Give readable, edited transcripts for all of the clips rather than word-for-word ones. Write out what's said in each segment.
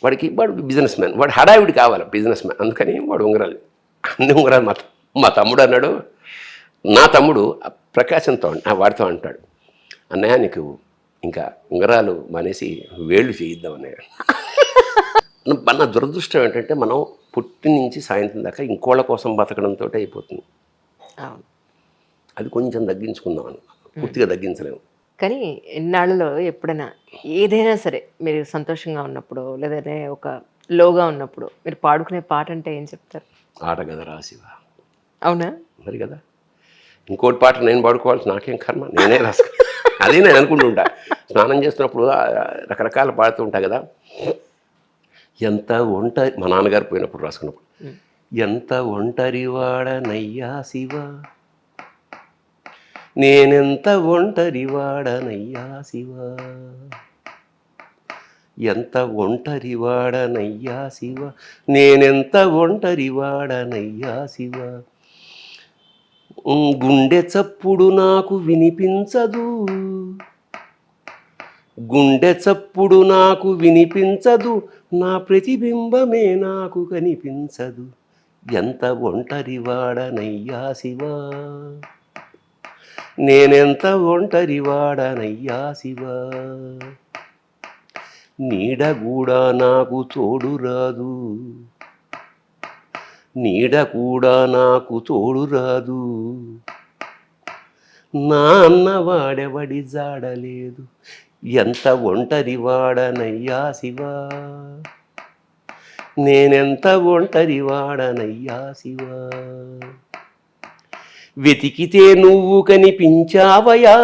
వాడు business man, వాడు హడావిడి కావాలి బిజినెస్ మ్యాన్, అందుకని వాడు ఉంగరాలు, అన్ని ఉంగరాలు. మా తమ్ముడు అన్నాడు, నా తమ్ముడు ప్రకాశంతో వాడితో అంటాడు, అన్నయ్య నీకు ఇంకా ఉంగరాలు మానేసి వేళ్ళు చేయిద్దాం అన్నయ్య. మన దురదృష్టం ఏంటంటే మనం పుట్టి నుంచి సాయంత్రం దాకా ఇంకోళ్ళ కోసం బతకడంతో అయిపోతుంది. అది కొంచెం తగ్గించుకుందాం అని, పూర్తిగా తగ్గించలేము. కానీ ఇన్నాళ్ళలో ఎప్పుడైనా ఏదైనా సరే మీరు సంతోషంగా ఉన్నప్పుడు లేదంటే ఒక లోగా ఉన్నప్పుడు మీరు పాడుకునే పాట అంటే ఏం చెప్తారు? ఆట కదా రాసివా. అవునా? మరి కదా, ఇంకోటి పాట నేను పాడుకోవాల్సి నాకేం కర్మ, నేనే రాసు. అదే నేను అనుకుంటుంటా, స్నానం చేస్తున్నప్పుడు రకరకాల పాడుతూ ఉంటా కదా. ఎంత ఒంటరి, మా నాన్నగారు పోయినప్పుడు రాసుకున్నప్పుడు, ఎంత ఒంటరివాడనయ్యా శివ, నేనెంత ఒంటరివాడనయ్యా శివ, ఎంత ఒంటరివాడనయ్యా శివ, నేనెంత ఒంటరివాడనయ్యా శివ, గుండె చప్పుడు నాకు వినిపించదు, గుండె చప్పుడు నాకు వినిపించదు, నా ప్రతిబింబమే నాకు కనిపించదు, ఎంత ఒంటరివాడనయ్యా శివ, నేనెంత ఒంటరివాడనయ్యా శివ, నీడ కూడా నాకు తోడు రాదు, నీడ కూడా నాకు తోడు రాదు, నా అన్నవాడెవడి జాడలేదు, ఎంత ఒంటరివాడనయ్యా శివ, నేనెంత ఒంటరివాడనయ్యా శివ, వెతికితే నువ్వు కనిపించావయ్యా,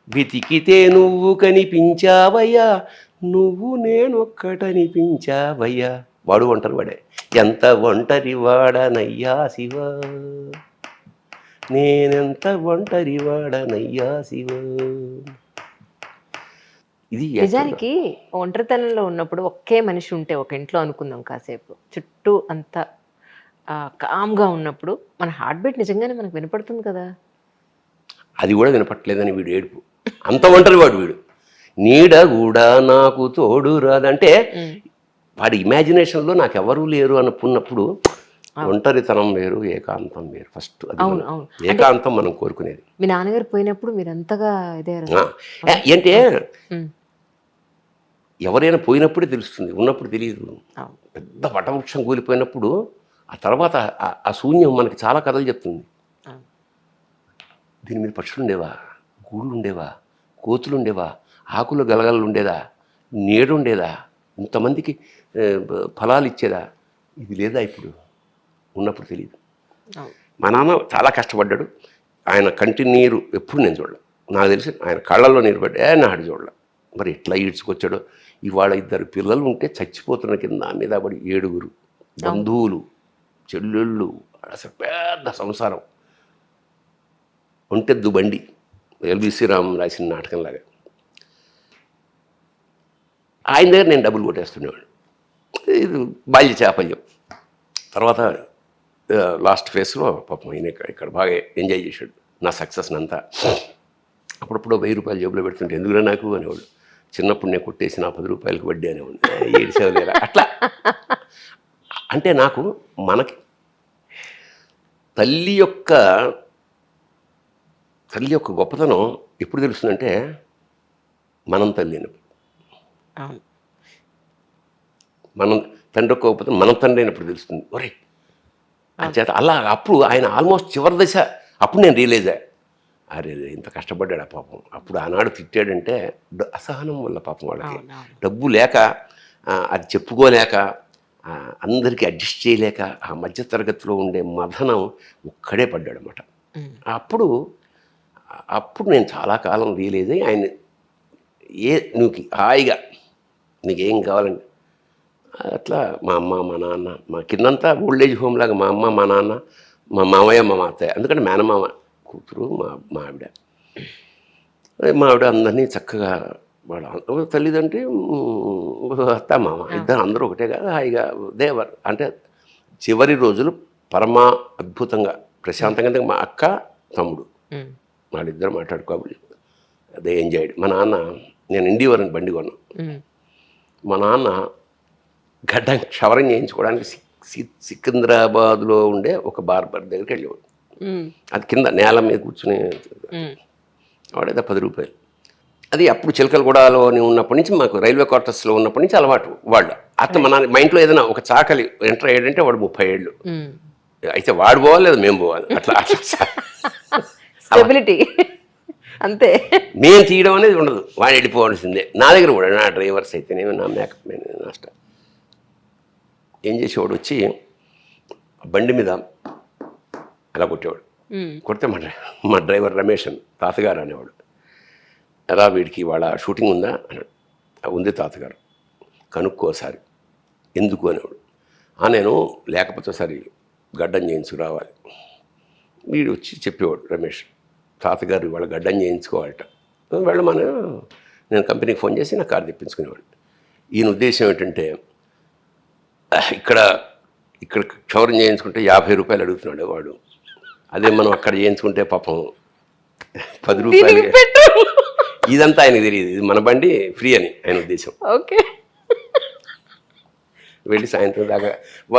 వెతికితే నువ్వు కనిపించావయ్యా, నువ్వు నేనొక్కటనిపించావయ్యా. వాడు ఒంటరి వాడే, ఎంత ఒంటరివాడనయ్యా శివ, నేనెంత ఒంటరివాడనయ్యా శివ. ఇది నిజానికి ఒంటరితనంలో ఉన్నప్పుడు ఒకే మనిషి ఉంటే ఒక ఇంట్లో అనుకుందాం, కాసేపు చుట్టూ అంతా కామ్గా ఉన్నప్పుడు మన హార్ట్ బీట్ నిజంగానే మనకు వినపడుతుంది కదా. అది కూడా వినపట్లేదని వీడు ఏడుపు, అంత ఒంటరి వాడు వీడు. నీడ కూడా నాకు తోడు రాదంటే వాడి ఇమాజినేషన్లో నాకు ఎవరూ లేరు అనుకున్నప్పుడు ఒంటరితనం వేరు, ఏకాంతం వేరు. ఫస్ట్ అది ఏకాంతం మనం కోరుకునేది. మీ నాన్నగారు పోయినప్పుడు మీరు అంతగా ఇదే ఏంటే ఎవరైనా పోయినప్పుడే తెలుస్తుంది, ఉన్నప్పుడు తెలియదు. పెద్ద వటవృక్షం కూలిపోయినప్పుడు ఆ తర్వాత ఆ శూన్యం మనకి చాలా కథలు చెప్తుంది. దీని మీద పక్షులు ఉండేవా, గూళ్ళు ఉండేవా, కోతులు ఉండేవా, ఆకులు గలగలలు ఉండేదా, నీడు ఉండేదా, ఇంతమందికి ఫలాలు ఇచ్చేదా, ఇది లేదా ఇప్పుడు, ఉన్నప్పుడు తెలియదు. మా నాన్న చాలా కష్టపడ్డాడు, ఆయన కంటి నీరు ఎప్పుడు నేను చూడలే. నాకు తెలిసి ఆయన కళ్ళల్లో నీరు పడ్డా నాడు చూడలే. మరి ఎట్లా ఈడ్చుకొచ్చాడో. ఇవాళ 2 పిల్లలు ఉంటే చచ్చిపోతున్న కింద మీద పడి 7 బంధువులు, చెల్లెళ్ళు, అసలు పెద్ద సంసారం. ఒంటెద్దు బండి, ఎల్బిసి రామ్ రాసిన నాటకంలాగా. ఆయన దగ్గర నేను డబ్బులు కొట్టేస్తుండేవాడు. ఇది బాల్య చాపల్యం. తర్వాత లాస్ట్ ఫేస్లో పాపం ఆయన ఇక్కడ బాగా ఎంజాయ్ చేశాడు నా సక్సెస్ని అంతా. అప్పుడప్పుడు 1000 రూపాయలు జేబులో పెడుతుంటే ఎందుకురా నాకు అనేవాడు. చిన్నప్పుడు నేను కొట్టేసి నా 10 రూపాయలకి వడ్డీ అనేవాడు. ఏడిసేవలేరా అట్లా. అంటే నాకు మనకి తల్లి యొక్క గొప్పతనం ఎప్పుడు తెలుస్తుందంటే మనం తల్లి అయినప్పుడు. మనం తండ్రి యొక్క గొప్పతనం మనం తండ్రి అయినప్పుడు తెలుస్తుంది. ఒరే అంచేత అలా అప్పుడు ఆయన ఆల్మోస్ట్ చివరి దశ. అప్పుడు నేను రియలైజ్ అయ్యా, అరే ఇంత కష్టపడ్డాడు పాపం. అప్పుడు ఆనాడు తిట్టాడంటే అసహనం వల్ల పాపం వాళ్ళకి డబ్బు లేక, అది చెప్పుకోలేక, అందరికీ అడ్జస్ట్ చేయలేక ఆ మధ్యతరగతిలో ఉండే మదనం ఒక్కడే పడ్డాడు అన్నమాట. అప్పుడు నేను చాలా కాలం రియలైజ్ అయ్యి ఆయన నువ్వు హాయిగా నీకేం కావాలండి అట్లా మా అమ్మ మా నాన్న మా కిందంతా ఓల్డేజ్ హోమ్ లాగా మా అమ్మ మా నాన్న మా మామయ్య మా అత్తయ్య, ఎందుకంటే మేనమామ కూతురు మా ఆవిడ అందరినీ చక్కగా వాళ్ళ తల్లిదండ్రి అత్త మామ ఇద్దరు అందరూ ఒకటే కదా హాయిగా దేవర్. అంటే చివరి రోజులు పరమా అద్భుతంగా ప్రశాంతంగా మా అక్క తమ్ముడు వాళ్ళిద్దరు మాట్లాడుకోవాలి, అదే ఎంజాయ్డ్. మా నాన్న నేను ఇండివర్ బండి కొన్నాను, మా నాన్న గడ్డం క్షవరం చేయించుకోవడానికి సికింద్రాబాద్లో ఉండే ఒక బార్బర్ దగ్గరికి వెళ్ళేవాడు. అది కింద నేల మీద కూర్చుని వాడేదా 10 రూపాయలు. అది అప్పుడు చిలకలగూడలో ఉన్నప్పటి నుంచి మాకు రైల్వే క్వార్టర్స్లో ఉన్నప్పటి నుంచి అలవాటు. వాళ్ళు మా నాన్న మా ఇంట్లో ఏదైనా ఒక చాకలి ఎంటర్ అయ్యాడంటే వాడు 30 ఏళ్ళు. అయితే వాడు పోవాలి లేదా మేము పోవాలి, అట్లా స్టెబిలిటీ అంతే. మేము తీయడం అనేది ఉండదు, వాడు వెళ్ళిపోవాల్సిందే. నా దగ్గర కూడా నా డ్రైవర్స్ అయితేనేమి నా మేకప్ మ్యాన్ నష్ట ఏం చేసేవాడు, వచ్చి బండి మీద అలా కొట్టేవాడు. కొడితే మా డ్రైవర్ రమేష్ అని తాతగారు అనేవాడు. ఎలా వీడికి వాళ్ళ షూటింగ్ ఉందా అన్నాడు. ఉంది తాతగారు, కనుక్కోసారి ఎందుకు అనేవాడు. నేను లేకపోతే ఒకసారి గడ్డం చేయించుకు రావాలి. వీడు వచ్చి చెప్పేవాడు రమేష్, తాతగారు వాళ్ళ గడ్డం చేయించుకోవాలట, వెళ్ళమని నేను కంపెనీకి ఫోన్ చేసి నా కారు తెప్పించుకునేవాడు. ఈయన ఉద్దేశం ఏంటంటే ఇక్కడ క్షౌరం చేయించుకుంటే 50 రూపాయలు అడుగుతున్నాడు వాడు, అదే మనం అక్కడ చేయించుకుంటే పాపం 10 రూపాయలు. ఇదంతా ఆయనకు తెలియదు, ఇది మన బండి ఫ్రీ అని ఆయన ఉద్దేశం. ఓకే. వెళ్ళి సాయంత్రం దాకా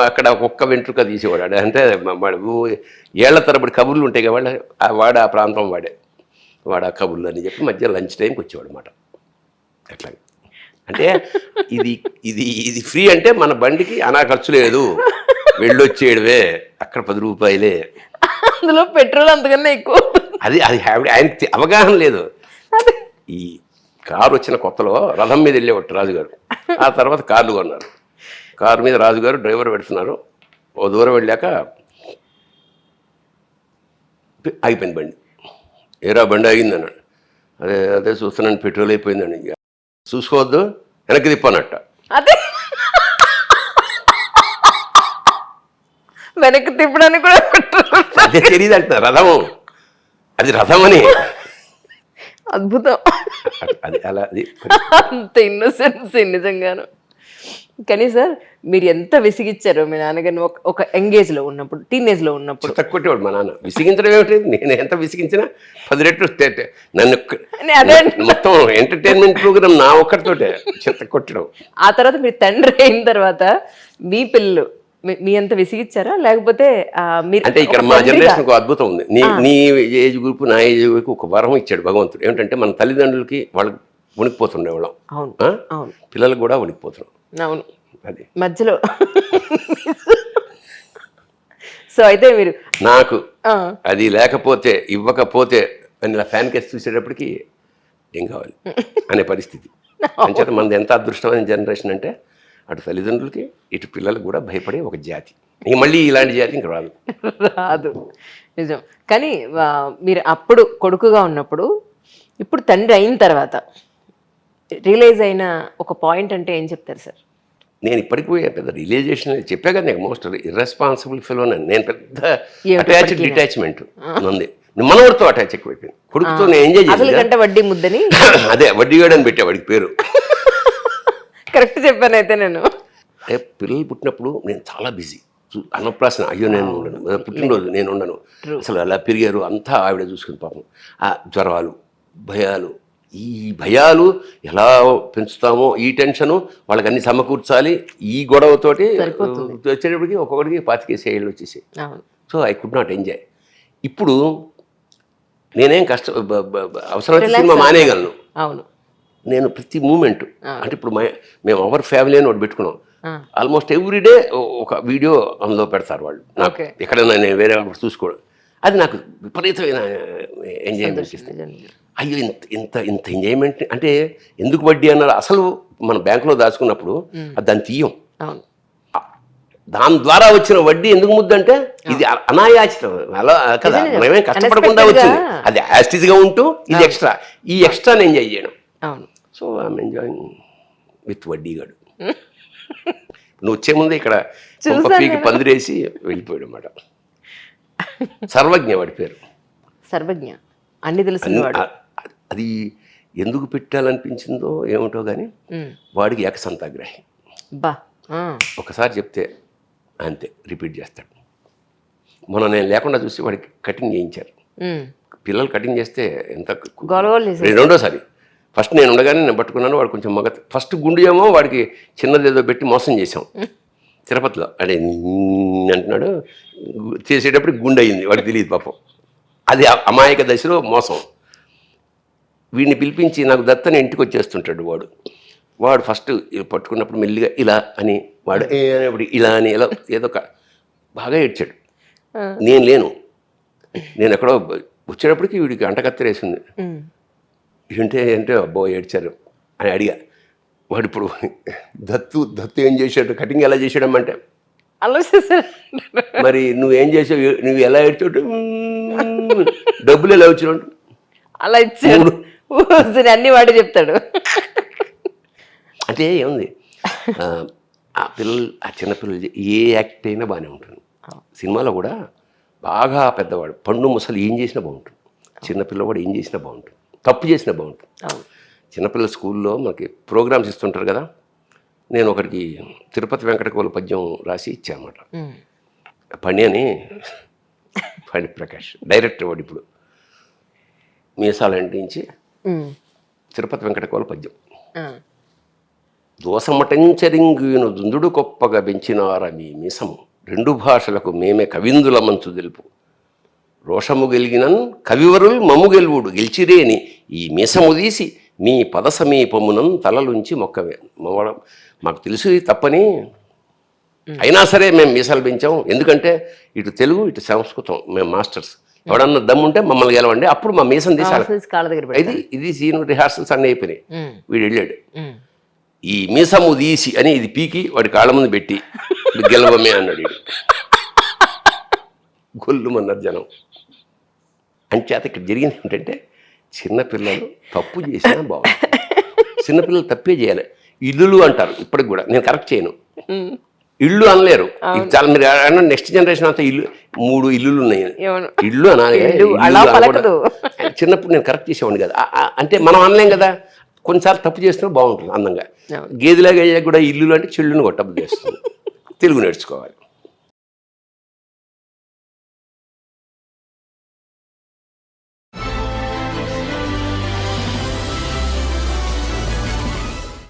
అక్కడ ఒక్క వెంట్రుక తీసేవాడు. అంటే ఏళ్ల తరబడి కబుర్లు ఉంటాయి కదా, వాడు ఆ ప్రాంతం వాడు ఆ కబుర్లు అని చెప్పి మధ్య లంచ్ టైంకి వచ్చేవాడు అన్నమాట. అట్లా అంటే ఇది ఫ్రీ అంటే మన బండికి అనా ఖర్చు లేదు, వెళ్ళొచ్చేయడవే, అక్కడ 10 రూపాయలే, అందులో పెట్రోల్ అంతకన్నా ఎక్కువ. అది ఆయనకి అవగాహన లేదు. ఈ కారు వచ్చిన కొత్తలో రథం మీద వెళ్ళేవాడు రాజుగారు. ఆ తర్వాత కార్లు కొన్నారు. కారు మీద రాజుగారు డ్రైవర్ పెడుతున్నారు. ఓ దూరం వెళ్ళాక ఆగిపోయింది బండి. ఏరా బండి ఆగింది అన్నాడు. అదే చూస్తున్నాను, పెట్రోల్ అయిపోయిందండి. చూసుకోవద్దు, వెనక్కి తిప్పనట్ట. అదే వెనక్కి తిప్పడానికి కూడా అదే తెలియదు అంట రథము, అది రథం అని. అద్భుతం. అది అలా అది అంత ఇన్నోసెన్స్ నిజంగాను. కానీ సార్ మీరు ఎంత విసిగిచ్చారో మీ నాన్నగారిని ఒక ఎంగేజ్లో ఉన్నప్పుడు, టీనేజ్లో ఉన్నప్పుడు. కొట్టేవాడు మా నాన్న. విసిగించడం ఏమిటి, నేను ఎంత విసిగించినా 10 రెట్లు నన్ను మొత్తం ఎంటర్టైన్మెంట్ ప్రోగ్రామ్ నా ఒక్కరితోటే చెత్త కొట్టడం. ఆ తర్వాత మీరు తండ్రి అయిన తర్వాత మీ పిల్లలు మీ అంత విసిగిచ్చారా, లేకపోతే మీరు అంటే ఇక్కడ మా జనరేషన్ ఒక అద్భుతం ఉంది. నీ ఏజ్ గ్రూప్ నా ఏజ్ గ్రూప్ ఒక వరం ఇచ్చాడు భగవంతుడు. ఏమిటంటే మన తల్లిదండ్రులకి వాళ్ళకి వణికిపోతుండేవాళ్ళం, పిల్లలకు కూడా వణికిపోతున్నాం. అవును, అది మధ్యలో. సో అయితే మీరు నాకు అది లేకపోతే ఇవ్వకపోతే అని ఇలా ఫ్యాన్ కేసు చూసేటప్పటికి ఏం కావాలి అనే పరిస్థితి. అంచేత మనది ఎంత అదృష్టమైన జనరేషన్ అంటే అటు తల్లిదండ్రులకి ఇటు పిల్లలకు కూడా భయపడే ఒక జాతి. ఇంక మళ్ళీ ఇలాంటి జాతి ఇంక రాదు. నిజం. కానీ మీరు అప్పుడు కొడుకుగా ఉన్నప్పుడు, ఇప్పుడు తండ్రి అయిన తర్వాత రియలైజ్ అయిన ఒక పాయింట్ అంటే ఏం చెప్తారు సార్? నేను ఇప్పటికి పోయే పెద్ద రియలైజేషన్ చెప్పా కదా, నేను మోస్ట్ ఇర్రెస్పాన్సిబుల్ ఫెలో. నేను పెద్ద అటాచ్డ్ డిటాచ్మెంట్ ఉంది. మనవడితో అటాచ్ ఎక్కువైపోయింది. కొడుకుతో నేను ఎంజాయ్ చేయాలి. వడ్డీ ముద్దని అదే వడ్డీగాడు అని పెట్టా వాడికి పేరు. కరెక్ట్ చెప్పాను అయితే నేను. పిల్లలు పుట్టినప్పుడు నేను చాలా బిజీ. అన్నప్రాసన అయ్యో నేను ఉండను, పుట్టినరోజు నేను ఉండను. అసలు అలా పెరిగారు అంతా ఆవిడ చూసుకుని పాపం. ఆ జ్వరాలు, భయాలు, ఈ భయాలు ఎలా పెంచుతామో ఈ టెన్షను వాళ్ళకి అన్ని సమకూర్చాలి. ఈ గొడవతోటి వచ్చేటప్పటికి ఒక్కొక్కడికి 25 ఏళ్ళు వచ్చేసాయి. So I could not enjoy. ఇప్పుడు నేనేం అవసరమైతే సినిమా మానేయగలను. నేను ప్రతి మూమెంట్ అంటే ఇప్పుడు మేము అవర్ ఫ్యామిలీ అని ఒకటి పెట్టుకున్నాం. ఆల్మోస్ట్ ఎవ్రీడే ఒక వీడియో అందులో పెడతారు వాళ్ళు. నాకు ఎక్కడైనా నేను వేరే చూసుకోవడం, అది నాకు విపరీతమైన ఎంజాయ్మెంట్ ఇస్తుంది. అయ్యో ఇంత ఇంత ఎంజాయ్మెంట్ అంటే ఎందుకు వడ్డీ అన్నారు. అసలు మన బ్యాంకులో దాచుకున్నప్పుడు దాన్ని తీయం, దాని ద్వారా వచ్చిన వడ్డీ ఎందుకు ముద్దంటే ఇది అనాయాచితం అలా కదా, మనమే కష్టపడకుండా వచ్చింది. అది యాస్టిజ్గా ఉంటూ ఇది ఎక్స్ట్రా, ఈ ఎక్స్ట్రాని ఎంజాయ్ చేయడం. సో ఐఎమ్ ఎంజాయింగ్ విత్ వడ్డీగాడు. నువ్వు వచ్చే ముందు ఇక్కడ పీకి పందిరేసి వెళ్ళిపోయాడు అన్నమాట. సర్వజ్ఞ వాడి పేరు. సర్వజ్ఞ, అన్ని తెలిసినవాడు. అది ఎందుకు పెట్టాలనిపించిందో ఏమిటో కానీ వాడికి ఏకసంతాగ్రహి. ఒకసారి చెప్తే అంతే రిపీట్ చేస్తాడు. మొన్న నేను లేకుండా చూసి వాడికి కటింగ్ చేయించారు. పిల్లలు కటింగ్ చేస్తే ఎంత రెండోసారి ఫస్ట్ నేను ఉండగానే నేను పట్టుకున్నాను. వాడు కొంచెం మగ ఫస్ట్ గుండు ఏమో వాడికి చిన్నదేదో పెట్టి మోసం చేసాం తిరుపతిలో. అడే అంటున్నాడు, చేసేటప్పుడు గుండె అయింది, వాడికి తెలియదు పాపం. అది అమాయక దశలో మోసం. వీడిని పిలిపించి నాకు దత్తని ఇంటికి వచ్చేస్తుంటాడు వాడు ఫస్ట్ పట్టుకున్నప్పుడు మెల్లిగా ఇలా అని, వాడు అనేప్పుడు ఇలా అని, ఇలా ఏదో బాగా ఏడ్చాడు. నేను లేను, నేను ఎక్కడో వచ్చేటప్పటికి వీడికి అంటకత్తరేసింది. ఏంటంటే అబ్బో ఏడ్చారు అని అడిగా. వాడు ఇప్పుడు దత్తు ఏం చేశాడు, కటింగ్ ఎలా చేసాడమ్మంటే, మరి నువ్వేం చేసావు, నువ్వు ఎలా ఏడ్చాడు, డబ్బులు ఎలా వచ్చినావు అలా ఇచ్చాడు, అన్ని వాడే చెప్తాడు. అంటే ఏముంది, ఆ చిన్నపిల్లలు ఏ యాక్ట్ అయినా బాగానే ఉంటుంది. సినిమాలో కూడా బాగా పెద్దవాడు పండు ముసలు ఏం చేసినా బాగుంటుంది, చిన్నపిల్లవాడు ఏం చేసినా బాగుంటుంది, తప్పు చేసినా బాగుంటుంది. చిన్నపిల్లల స్కూల్లో మనకి ప్రోగ్రామ్స్ ఇస్తుంటారు కదా, నేను ఒకరికి తిరుపతి వెంకటకోల పద్యం రాసి ఇచ్చానమాట. పండి అని, పండి ప్రకాష్ డైరెక్టర్ వాడు ఇప్పుడు, మీసాలు అంటించి తిరుపతి వెంకటకోల పద్యం. దోసమటంచరింగును దుందుడు గొప్పగా పెంచినార మీ మీసము, రెండు భాషలకు మేమే కవిందుల మంచు తెలుపు, రోషము గెలిగినన్ కవివరుల్ మమ్ము గెలువుడు గెలిచిరేని ఈ మీసము తీసి మీ పద సమీపమునం తలలుంచి మొక్కవే. మాకు తెలుసు తప్పని, అయినా సరే మేము మీసాలు పెంచాం, ఎందుకంటే ఇటు తెలుగు ఇటు సంస్కృతం, మేము మాస్టర్స్, ఎవడన్నా దమ్ముంటే మమ్మల్ని గెలవండి, అప్పుడు మా మీసం తీసాలి. ఇది సీన్ రిహార్సల్స్ అన్నీ అయిపోయినాయి. వీడు వెళ్ళాడు, ఈ మీసము తీసి అని ఇది పీకి వాడి కాళ్ళ ముందు పెట్టి గెలవమే అన్నాడు. గొల్లుమన్నారు జనం. అంచేత ఇక్కడ జరిగింది ఏంటంటే, చిన్నపిల్లలు తప్పు చేసినా బాగుంటుంది. చిన్నపిల్లలు తప్పే చేయాలి. ఇల్లులు అంటారు ఇప్పటికి కూడా, నేను కరెక్ట్ చేయను, ఇల్లు అనలేరు. ఇది చాలా మీరు అన్న నెక్స్ట్ జనరేషన్ అంతా ఇల్లు, 3 ఇల్లులు ఉన్నాయి, ఇల్లు అనాలి. చిన్నప్పుడు నేను కరెక్ట్ చేసేవాడిని కదా, అంటే మనం అనలేం కదా, కొన్నిసార్లు తప్పు చేస్తే బాగుంటుంది అందంగా. గేదెలాగా కూడా ఇల్లులు అంటే చెల్లుని కొట్టబుద్ధి చేస్తుంది. తెలుగు నేర్చుకోవాలి.